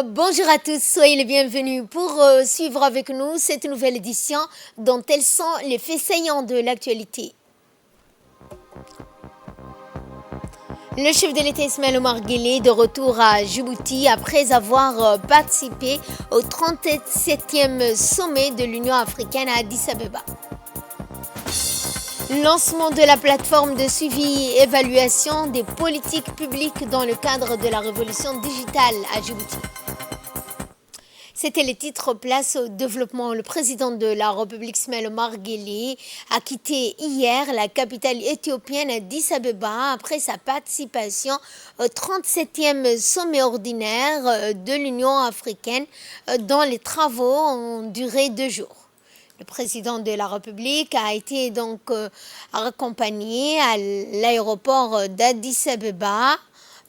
Bonjour à tous, soyez les bienvenus pour suivre avec nous cette nouvelle édition dont elles sont les faits saillants de l'actualité. Le chef de l'État Ismaël Omar Guelleh de retour à Djibouti après avoir participé au 37e sommet de l'Union africaine à Addis Abeba. Lancement de la plateforme de suivi et évaluation des politiques publiques dans le cadre de la révolution digitale à Djibouti. C'était les titres place au développement. Le président de la République Ismaël Omar Guelleh a quitté hier la capitale éthiopienne Addis Abeba après sa participation au 37e sommet ordinaire de l'Union africaine dont les travaux ont duré 2 jours. Le président de la République a été donc accompagné à l'aéroport d'Addis Abeba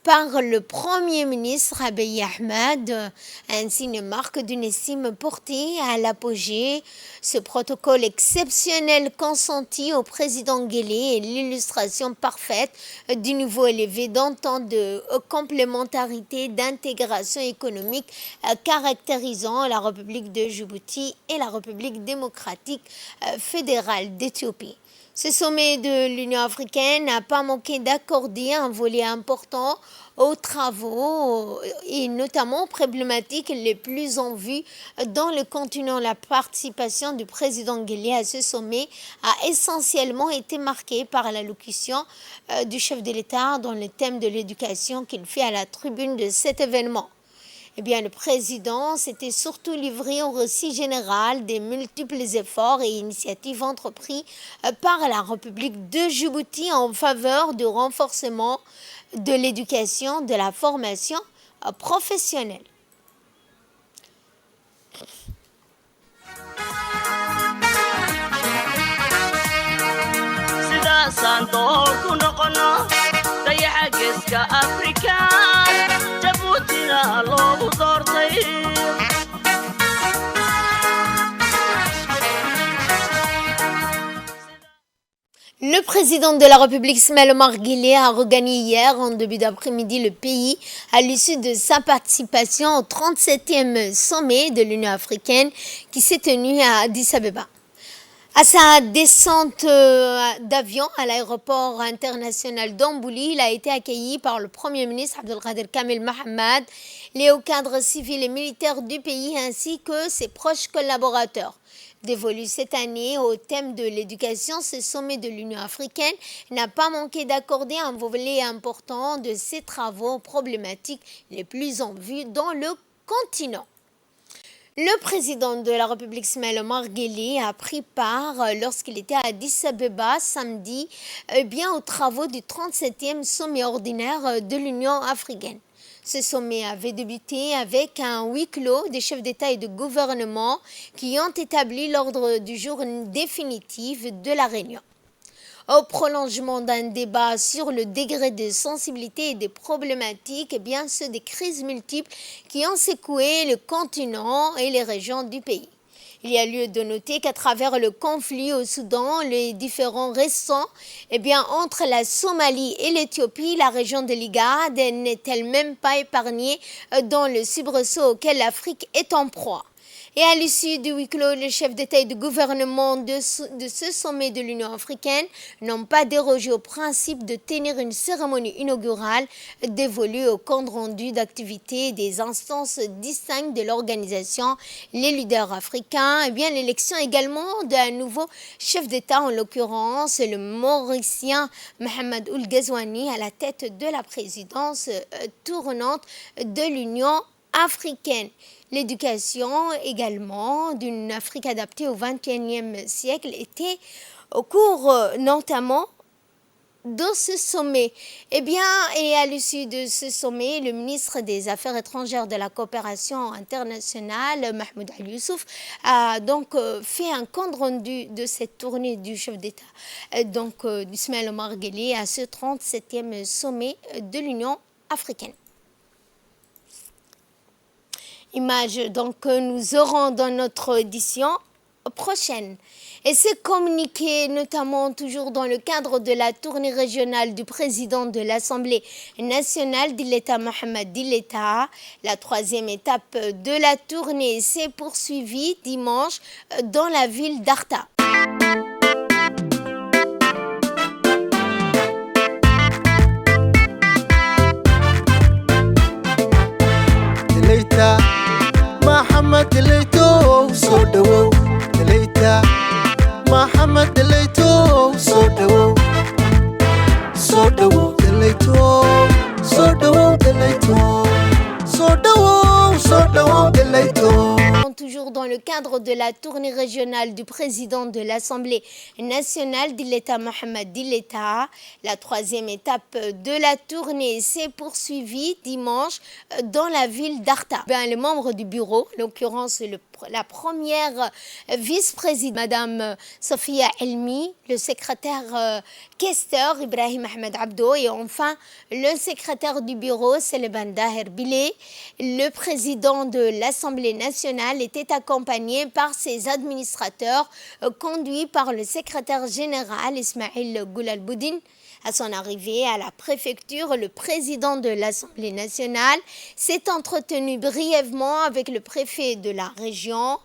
par le Premier ministre Abiy Ahmed, un signe marque d'une estime portée à l'apogée. Ce protocole exceptionnel consenti au président Guelleh est l'illustration parfaite du niveau élevé d'entente de complémentarité d'intégration économique caractérisant la République de Djibouti et la République démocratique fédérale d'Éthiopie. Ce sommet de l'Union africaine n'a pas manqué d'accorder un volet important aux travaux et notamment aux problématiques les plus en vue dans le continent. La participation du président Guelleh à ce sommet a essentiellement été marquée par l'allocution du chef de l'État dans le thème de l'éducation qu'il fait à la tribune de cet événement. Le président s'était surtout livré au récit général des multiples efforts et initiatives entrepris par la République de Djibouti en faveur du renforcement de l'éducation, de la formation professionnelle. Le président de la République Ismaël Omar Guelleh a regagné hier en début d'après-midi le pays à l'issue de sa participation au 37e sommet de l'Union africaine qui s'est tenu à Addis Abeba. À sa descente d'avion à l'aéroport international d'Ambouli, il a été accueilli par le Premier ministre Abdelkader Kamel Mohamed, les hauts cadres civils et militaires du pays ainsi que ses proches collaborateurs. Dévolu cette année au thème de l'éducation, ce sommet de l'Union africaine n'a pas manqué d'accorder un volet important de ses travaux aux problématiques les plus en vue dans le continent. Le président de la République Ismaël Omar Guelleh a pris part lorsqu'il était à Addis Abeba samedi aux travaux du 37e sommet ordinaire de l'Union africaine. Ce sommet avait débuté avec un huis clos des chefs d'État et de gouvernement qui ont établi l'ordre du jour définitif de la réunion. Au prolongement d'un débat sur le degré de sensibilité et des problématiques, ceux des crises multiples qui ont secoué le continent et les régions du pays. Il y a lieu de noter qu'à travers le conflit au Soudan, les différends récents, entre la Somalie et l'Éthiopie, la région de l'Igad n'est elle-même pas épargnée dans le soubresaut auquel l'Afrique est en proie. Et à l'issue du huis clos, les chefs d'État et de gouvernement de ce sommet de l'Union africaine n'ont pas dérogé au principe de tenir une cérémonie inaugurale dévolue au compte rendu d'activité des instances distinctes de l'organisation, les leaders africains, l'élection également d'un nouveau chef d'État, en l'occurrence le Mauricien Mohamed Ould Ghazouani à la tête de la présidence tournante de l'Union africaine. L'éducation également d'une Afrique adaptée au XXIe siècle était au cours notamment de ce sommet. Et à l'issue de ce sommet, le ministre des Affaires étrangères de la coopération internationale, Mahmoud Ali Youssouf, a donc fait un compte rendu de cette tournée du chef d'État, d'Ismaël Omar Guelleh à ce 37e sommet de l'Union africaine. Image donc que nous aurons dans notre édition prochaine. Et ce communiqué, notamment toujours dans le cadre de la tournée régionale du président de l'Assemblée nationale d'Illeta Mohamed Dilleta. La troisième étape de la tournée s'est poursuivie dimanche dans la ville d'Arta. Dilleta Mohamed Dilleta Sodawo Dilleta Mohamed Dilleta Sodawo Dilleta Sodawo Dilleta Sodawo Dilleta. Toujours dans le cadre de la tournée régionale du président de l'Assemblée nationale d'Illeta Mohamed Dilleta. La troisième étape de la tournée s'est poursuivie dimanche dans la ville d'Arta. Les membres du bureau, en l'occurrence la première vice-présidente, Madame Sofia Elmi, le secrétaire questeur Ibrahim Ahmed Abdo et enfin le secrétaire du bureau Seleban Daher Bile. Le président de l'Assemblée nationale était accompagné par ses administrateurs conduits par le secrétaire général Ismail Goulal Boudin. À son arrivée à la préfecture, le président de l'Assemblée nationale s'est entretenu brièvement avec le préfet de la région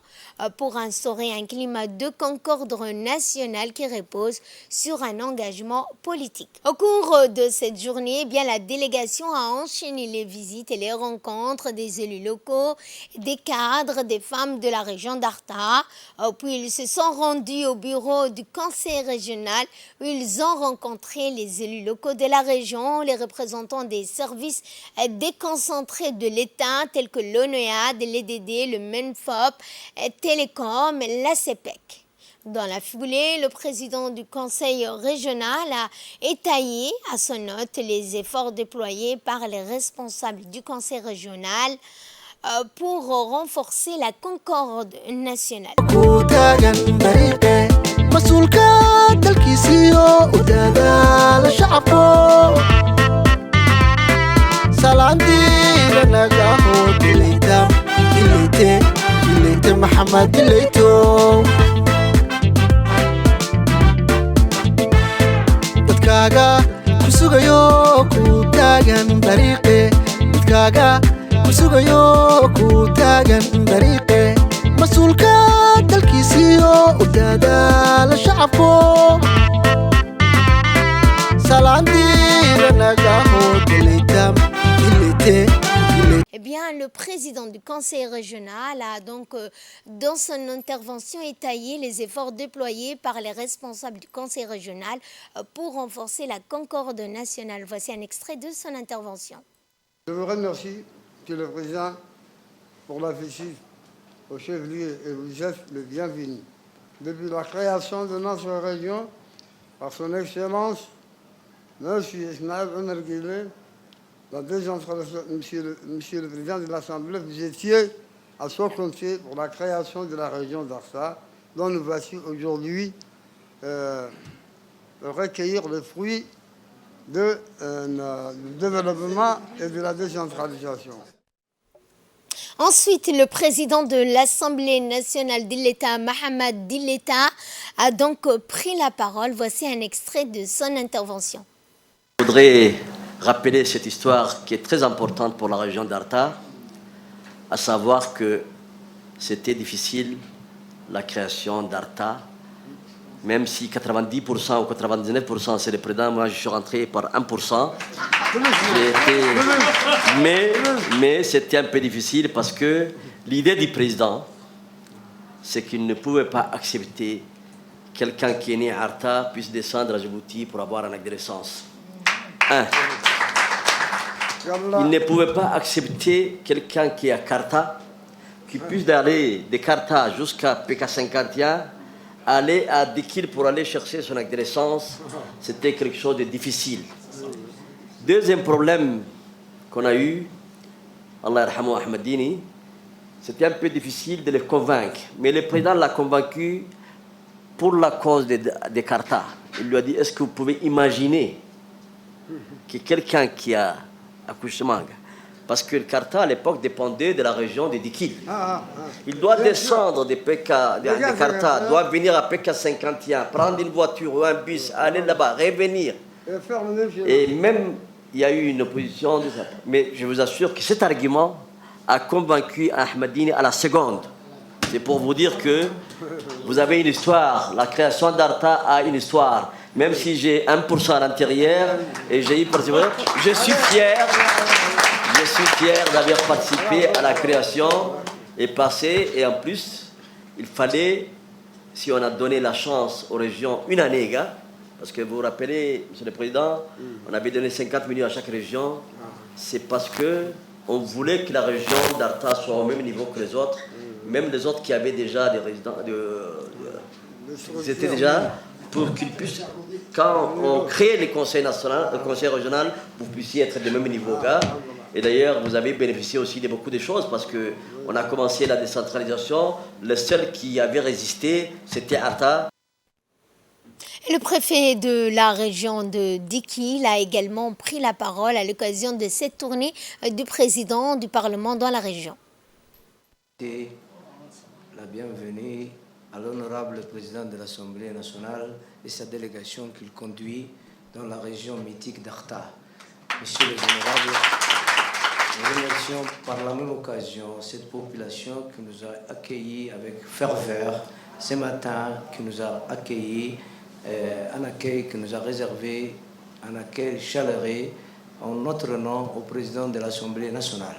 pour instaurer un climat de concorde nationale qui repose sur un engagement politique. Au cours de cette journée, la délégation a enchaîné les visites et les rencontres des élus locaux, des cadres, des femmes de la région d'Arta. Puis ils se sont rendus au bureau du conseil régional où ils ont rencontré les élus locaux de la région, les représentants des services déconcentrés de l'État tels que l'ONEAD, l'EDD, le MENFOP, Télécom, la CEPEC. Dans la foulée, le président du conseil régional a étayé à son note les efforts déployés par les responsables du conseil régional pour renforcer la concorde nationale. Mohamed Dilleta dadkaaga kusugayo ku taagan dariiqe dadkaaga kusugayo ku taagan dariiqe mas'uulka dalkiisiyo u dadaala shacabko salaantiina naga hoo Dilleta Le président du conseil régional a donc, dans son intervention, étayé les efforts déployés par les responsables du conseil régional pour renforcer la concorde nationale. Voici un extrait de son intervention. Je vous remercie, Monsieur le Président, pour la visite au chef-lieu et vous êtes le bienvenu. Depuis la création de notre région, par son Excellence, M. Ismail Omar Guelleh, la décentralisation, Monsieur le Président de l'Assemblée, vous étiez à son côté pour la création de la région d'Arta, dont nous voici aujourd'hui recueillir le fruit du développement et de la décentralisation. Ensuite, le président de l'Assemblée nationale d'Illeta, Mohamed Dilleta, a donc pris la parole. Voici un extrait de son intervention. Je voudrais rappeler cette histoire qui est très importante pour la région d'Arta, à savoir que c'était difficile la création d'Arta, même si 90% ou 99% c'est le président, moi je suis rentré par 1%. Mais c'était un peu difficile parce que l'idée du président, c'est qu'il ne pouvait pas accepter quelqu'un qui est né à Arta puisse descendre à Djibouti pour avoir un acte de naissance. Il ne pouvait pas accepter quelqu'un qui est à Karta, qui puisse aller de Karta jusqu'à PK51, aller à Dikil pour aller chercher son acte de naissance. C'était quelque chose de difficile. Deuxième problème qu'on a eu, Allah yarhamou Ahmed Dini, c'était un peu difficile de les convaincre. Mais le président l'a convaincu pour la cause de Karta. Il lui a dit, est-ce que vous pouvez imaginer que quelqu'un qui a accouchement Parce que le Karta, à l'époque, dépendait de la région de Dikil. Il doit descendre de Karta, doit venir à PK51, prendre une voiture ou un bus, aller là-bas, revenir. Et même, il y a eu une opposition. Mais je vous assure que cet argument a convaincu Ahmadine à la seconde. C'est pour vous dire que vous avez une histoire. La création d'Arta a une histoire. Même si j'ai 1% à l'intérieur et j'ai eu je suis fier d'avoir participé à la création et passé. Et en plus, il fallait, si on a donné la chance aux régions une année, parce que vous vous rappelez, Monsieur le Président, on avait donné 50 millions à chaque région. C'est parce qu'on voulait que la région d'Arta soit au même niveau que les autres. Même les autres qui avaient déjà des résidents, ils étaient déjà pour qu'ils puissent, quand on crée les conseils nationaux, le conseil régional, vous puissiez être du même niveau. Et d'ailleurs, vous avez bénéficié aussi de beaucoup de choses parce qu'on a commencé la décentralisation. Le seul qui avait résisté, c'était Arta. Le préfet de la région de Dikil a également pris la parole à l'occasion de cette tournée du président du Parlement dans la région. La bienvenue à l'honorable président de l'Assemblée nationale et sa délégation qu'il conduit dans la région mythique d'Arta. Messieurs les honorables, nous remercions par la même occasion cette population qui nous a accueillis avec ferveur ce matin, qui nous a accueillis, un accueil qui nous a réservé, un accueil chaleureux en notre nom au président de l'Assemblée nationale.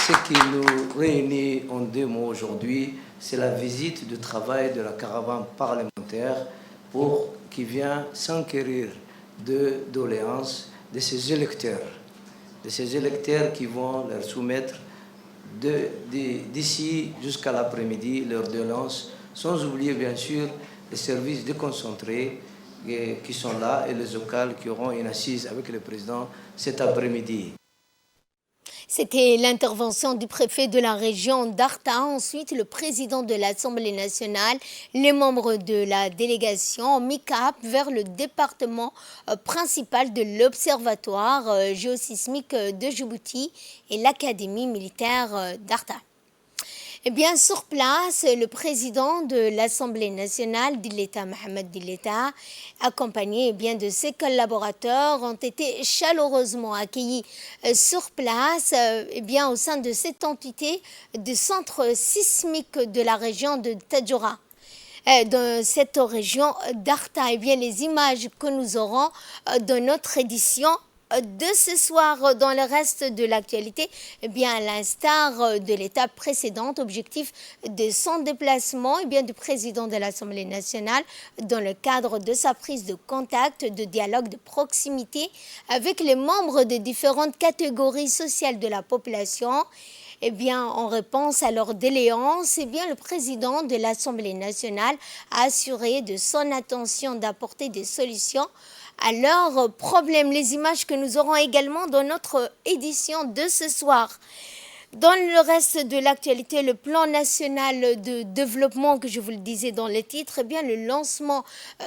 Ce qui nous réunit en 2 mots aujourd'hui, c'est la visite de travail de la caravane parlementaire qui vient s'enquérir de doléances de ces électeurs qui vont leur soumettre d'ici jusqu'à l'après-midi leurs doléances, sans oublier bien sûr les services déconcentrés qui sont là et les locales qui auront une assise avec le président cet après-midi. C'était l'intervention du préfet de la région d'Arta. Ensuite, le président de l'Assemblée nationale, les membres de la délégation ont mis cap vers le département principal de l'Observatoire géosismique de Djibouti et l'Académie militaire d'Arta. Eh bien, sur place, le président de l'Assemblée nationale, Dileta Mohamed Dileta, accompagné de ses collaborateurs, ont été chaleureusement accueillis sur place au sein de cette entité du centre sismique de la région de Tadjoura. Dans cette région d'Arta, les images que nous aurons dans notre édition de ce soir dans le reste de l'actualité, à l'instar de l'étape précédente, objectif de son déplacement du président de l'Assemblée nationale dans le cadre de sa prise de contact, de dialogue de proximité avec les membres des différentes catégories sociales de la population. En réponse à leur déléance, le président de l'Assemblée nationale a assuré de son attention d'apporter des solutions à leurs problèmes. Les images que nous aurons également dans notre édition de ce soir. Dans le reste de l'actualité, le plan national de développement que je vous le disais dans le titre, le lancement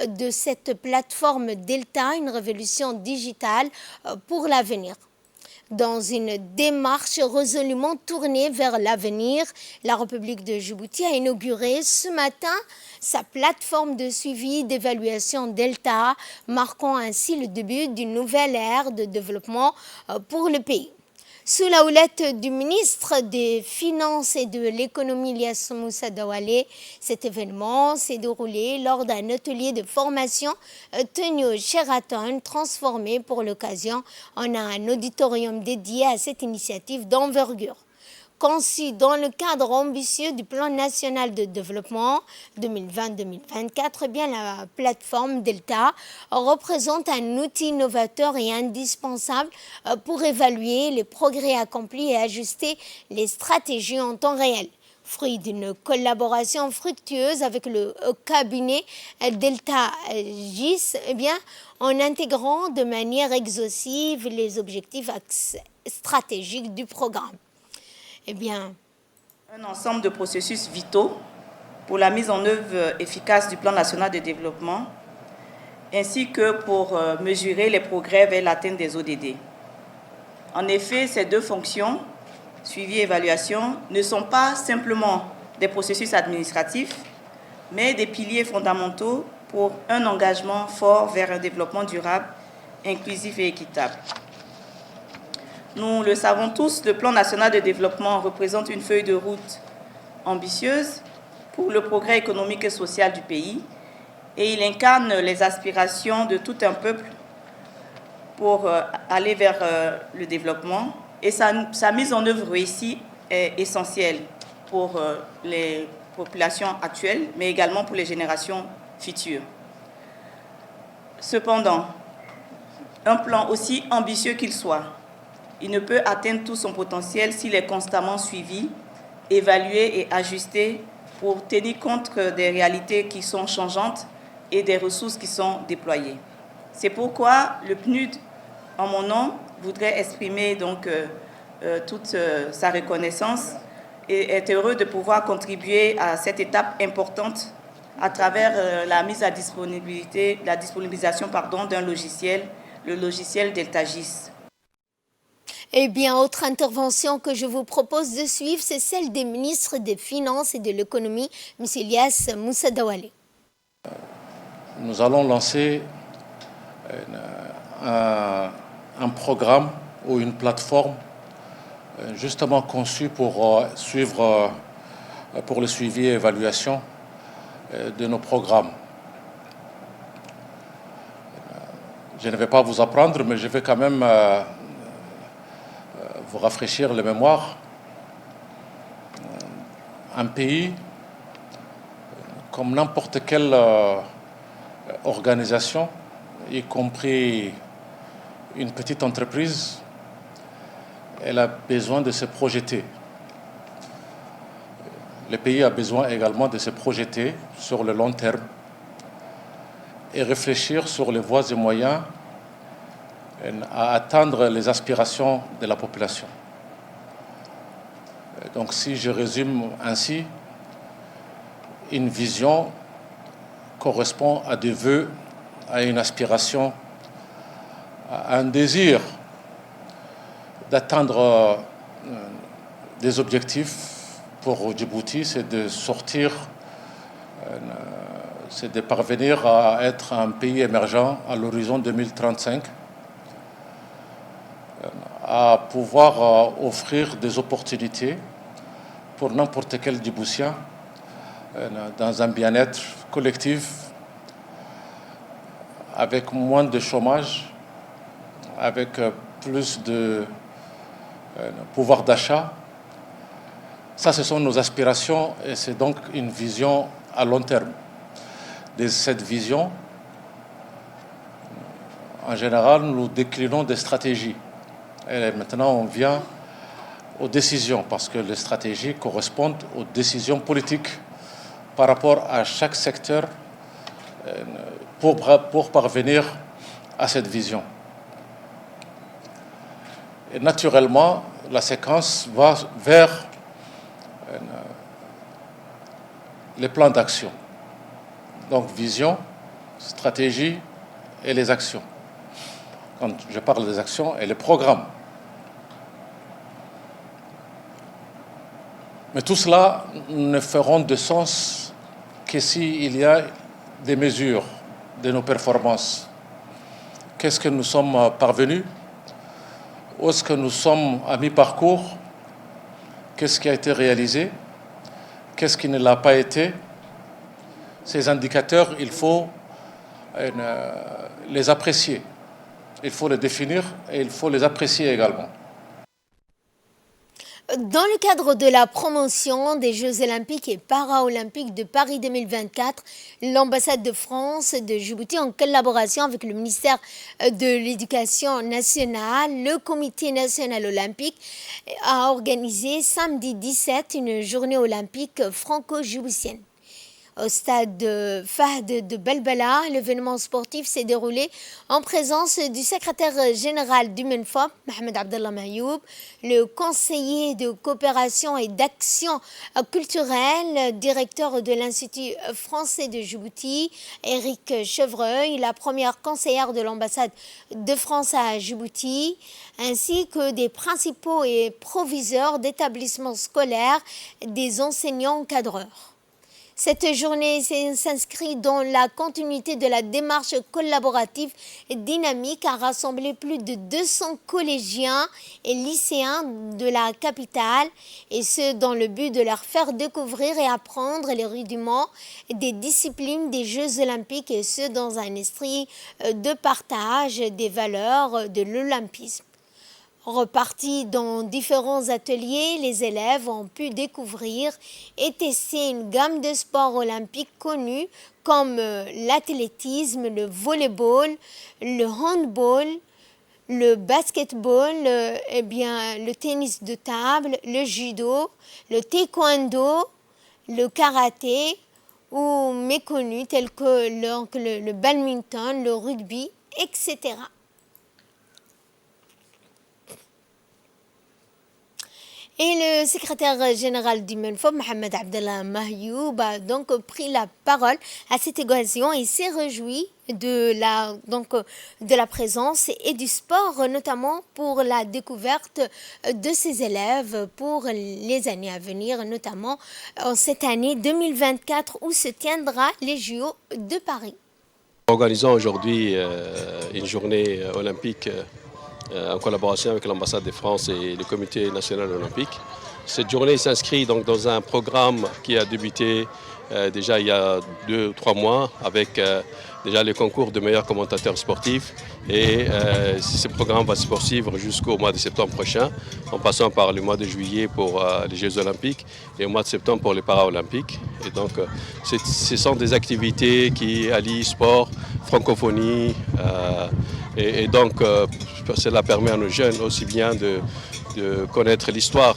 de cette plateforme Delta, une révolution digitale pour l'avenir. Dans une démarche résolument tournée vers l'avenir, la République de Djibouti a inauguré ce matin sa plateforme de suivi d'évaluation Delta, marquant ainsi le début d'une nouvelle ère de développement pour le pays. Sous la houlette du ministre des Finances et de l'Économie, Ilyas Moussa Dawale, cet événement s'est déroulé lors d'un atelier de formation tenu au Sheraton, transformé pour l'occasion en un auditorium dédié à cette initiative d'envergure. Conçu dans le cadre ambitieux du plan national de développement 2020-2024, la plateforme Delta représente un outil novateur et indispensable pour évaluer les progrès accomplis et ajuster les stratégies en temps réel. Fruit d'une collaboration fructueuse avec le cabinet Delta GIS, en intégrant de manière exhaustive les objectifs stratégiques du programme. Un ensemble de processus vitaux pour la mise en œuvre efficace du plan national de développement, ainsi que pour mesurer les progrès vers l'atteinte des ODD. En effet, ces deux fonctions, suivi et évaluation, ne sont pas simplement des processus administratifs, mais des piliers fondamentaux pour un engagement fort vers un développement durable, inclusif et équitable. Nous le savons tous, le plan national de développement représente une feuille de route ambitieuse pour le progrès économique et social du pays et il incarne les aspirations de tout un peuple pour aller vers le développement et sa mise en œuvre réussie est essentielle pour les populations actuelles, mais également pour les générations futures. Cependant, un plan aussi ambitieux qu'il soit, il ne peut atteindre tout son potentiel s'il est constamment suivi, évalué et ajusté pour tenir compte des réalités qui sont changeantes et des ressources qui sont déployées. C'est pourquoi le PNUD, en mon nom, voudrait exprimer donc toute sa reconnaissance et est heureux de pouvoir contribuer à cette étape importante à travers la mise à disponibilité, la disponibilisation d'un logiciel, le logiciel DeltaGIS. Eh bien, autre intervention que je vous propose de suivre, c'est celle des ministres des Finances et de l'Économie, M. Ilyas Moussa Dawale. Nous allons lancer un programme ou une plateforme justement conçue pour pour le suivi et évaluation de nos programmes. Je ne vais pas vous apprendre, mais je vais quand même vous rafraîchir la mémoire. Un pays, comme n'importe quelle organisation, y compris une petite entreprise, elle a besoin de se projeter. Le pays a besoin également de se projeter sur le long terme et réfléchir sur les voies et moyens à atteindre les aspirations de la population. Donc, si je résume ainsi, une vision correspond à des vœux, à une aspiration, à un désir d'atteindre des objectifs. Pour Djibouti, c'est de sortir, c'est de parvenir à être un pays émergent à l'horizon 2035, à pouvoir offrir des opportunités pour n'importe quel Djiboutien dans un bien-être collectif, avec moins de chômage, avec plus de pouvoir d'achat. Ça, ce sont nos aspirations et c'est donc une vision à long terme. De cette vision, en général, nous déclinons des stratégies. Et maintenant, on vient aux décisions, parce que les stratégies correspondent aux décisions politiques par rapport à chaque secteur pour parvenir à cette vision. Et naturellement, la séquence va vers les plans d'action. Donc, vision, stratégie et les actions. Quand je parle des actions et les programmes. Mais tout cela ne feront de sens que s'il y a des mesures de nos performances. Qu'est-ce que nous sommes parvenus? Où est-ce que nous sommes à mi-parcours? Qu'est-ce qui a été réalisé? Qu'est-ce qui ne l'a pas été? Ces indicateurs, il faut les apprécier. Il faut les définir et il faut les apprécier également. Dans le cadre de la promotion des Jeux olympiques et paralympiques de Paris 2024, l'ambassade de France de Djibouti, en collaboration avec le ministère de l'Éducation nationale, le Comité national olympique, a organisé samedi 17 une journée olympique franco-djiboutienne. au stade Fahd de Belbala. L'événement sportif s'est déroulé en présence du secrétaire général du MENFOP, Mohamed Abdallah Mayoub, le conseiller de coopération et d'action culturelle, directeur de l'Institut français de Djibouti, Éric Chevreuil, la première conseillère de l'ambassade de France à Djibouti, ainsi que des principaux et proviseurs d'établissements scolaires, des enseignants cadreurs. Cette journée s'inscrit dans la continuité de la démarche collaborative et dynamique à rassembler plus de 200 collégiens et lycéens de la capitale, et ce dans le but de leur faire découvrir et apprendre les rudiments des disciplines des Jeux olympiques, et ce dans un esprit de partage des valeurs de l'olympisme. Repartis dans différents ateliers, les élèves ont pu découvrir et tester une gamme de sports olympiques connus comme l'athlétisme, le volleyball, le handball, le basketball, le tennis de table, le judo, le taekwondo, le karaté ou méconnus tels que le badminton, le rugby, etc. Et le secrétaire général du MENFOP, Mohamed Abdallah Mayoub, a donc pris la parole à cette occasion et s'est réjoui de la présence et du sport, notamment pour la découverte de ses élèves pour les années à venir, notamment en cette année 2024 où se tiendra les JO de Paris. Organisons aujourd'hui une journée olympique en collaboration avec l'ambassade de France et le comité national olympique. Cette journée s'inscrit donc dans un programme qui a débuté déjà il y a 2 ou 3 mois avec déjà le concours de meilleurs commentateurs sportifs, et ce programme va se poursuivre jusqu'au mois de septembre prochain, en passant par le mois de juillet pour les Jeux olympiques et au mois de septembre pour les Paralympiques. Et donc ce sont des activités qui allient sport, francophonie, et donc cela permet à nos jeunes aussi bien de connaître l'histoire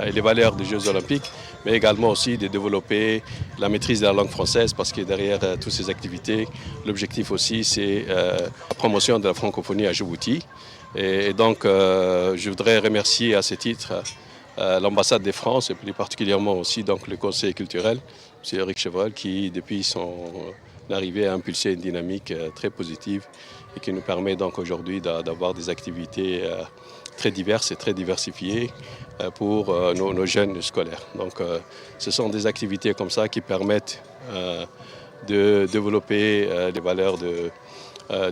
et les valeurs des Jeux olympiques, mais également aussi de développer la maîtrise de la langue française, parce que derrière toutes ces activités, l'objectif aussi c'est la promotion de la francophonie à Djibouti. Et donc je voudrais remercier à ce titre l'ambassade de France et plus particulièrement aussi donc, le conseiller culturel, M. Éric Chevreuil, qui depuis son arrivée a impulsé une dynamique très positive et qui nous permet donc aujourd'hui d'avoir des activités très diverses et très diversifiées pour nos jeunes scolaires. Donc ce sont des activités comme ça qui permettent de développer les valeurs de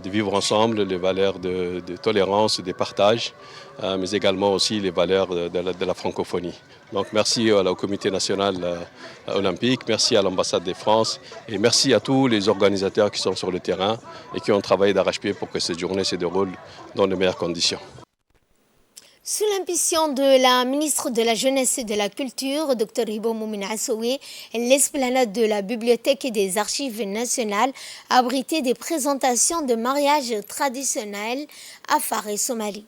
vivre ensemble, les valeurs de tolérance, de partage, mais également aussi les valeurs de la francophonie. Donc merci au Comité national olympique, merci à l'ambassade de France et merci à tous les organisateurs qui sont sur le terrain et qui ont travaillé d'arrache-pied pour que cette journée se déroule dans les meilleures conditions. Sous l'impulsion de la ministre de la Jeunesse et de la Culture, Dr Hibo Moumine Assoui, l'esplanade de la Bibliothèque et des Archives nationales a abrité des présentations de mariages traditionnels afar et Somalie.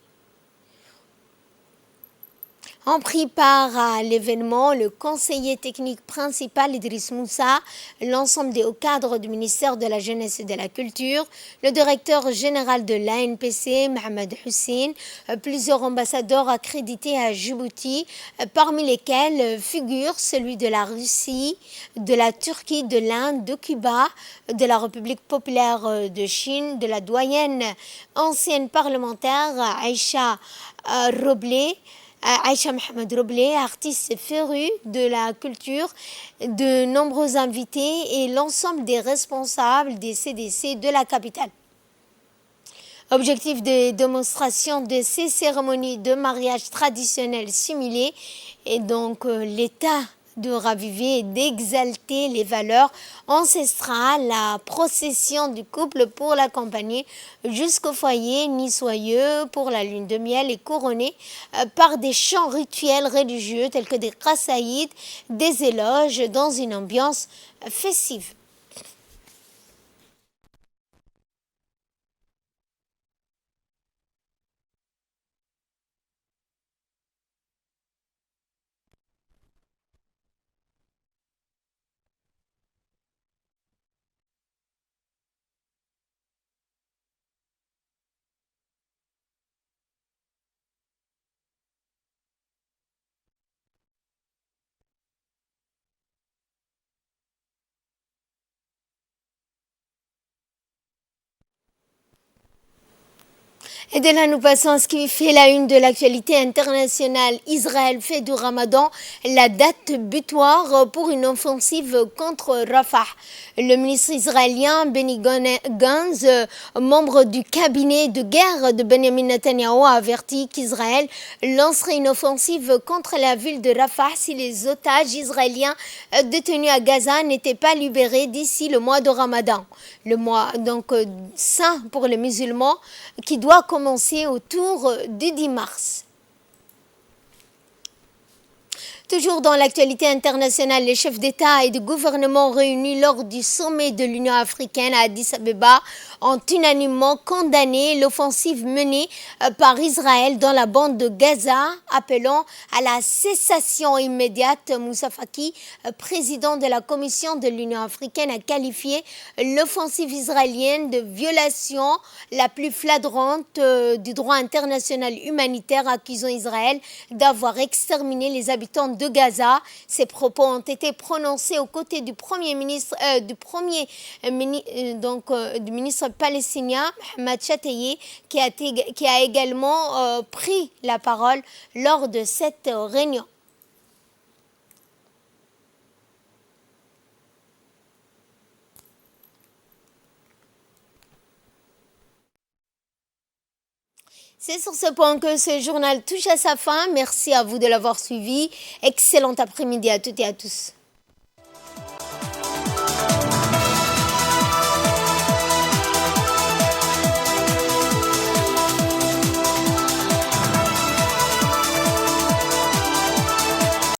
En pris part à l'événement, le conseiller technique principal Idriss Moussa, l'ensemble des hauts cadres du ministère de la Jeunesse et de la Culture, le directeur général de l'ANPC, Mohamed Hussein, plusieurs ambassadeurs accrédités à Djibouti, parmi lesquels figurent celui de la Russie, de la Turquie, de l'Inde, de Cuba, de la République populaire de Chine, de la doyenne ancienne parlementaire Aïcha Roblé, Aïcha Mohamed Roblé, artiste féru de la culture, de nombreux invités et l'ensemble des responsables des CDC de la capitale. Objectif de démonstration de ces cérémonies de mariage traditionnelles simulées est donc l'État de raviver et d'exalter les valeurs ancestrales, la procession du couple pour l'accompagner jusqu'au foyer niçoyeux pour la lune de miel est couronnée par des chants rituels religieux tels que des qasaïds, des éloges dans une ambiance festive. Et de là, nous passons à ce qui fait la une de l'actualité internationale. Israël fait du Ramadan la date butoir pour une offensive contre Rafah. Le ministre israélien Benny Gantz, membre du cabinet de guerre de Benjamin Netanyahu, a averti qu'Israël lancerait une offensive contre la ville de Rafah si les otages israéliens détenus à Gaza n'étaient pas libérés d'ici le mois de Ramadan. Le mois donc saint pour les musulmans qui doit commencer autour du 10 mars. Toujours dans l'actualité internationale, les chefs d'État et de gouvernement réunis lors du sommet de l'Union africaine à Addis Abeba ont unanimement condamné l'offensive menée par Israël dans la bande de Gaza, appelant à la cessation immédiate. Moussa Faki, président de la Commission de l'Union africaine, a qualifié l'offensive israélienne de violation la plus flagrante du droit international humanitaire, accusant Israël d'avoir exterminé les habitants de Gaza. Ces propos ont été prononcés aux côtés du ministre palestinien Mohamed Chateye, qui a également pris la parole lors de cette réunion. C'est sur ce point que ce journal touche à sa fin. Merci à vous de l'avoir suivi. Excellent après-midi à toutes et à tous.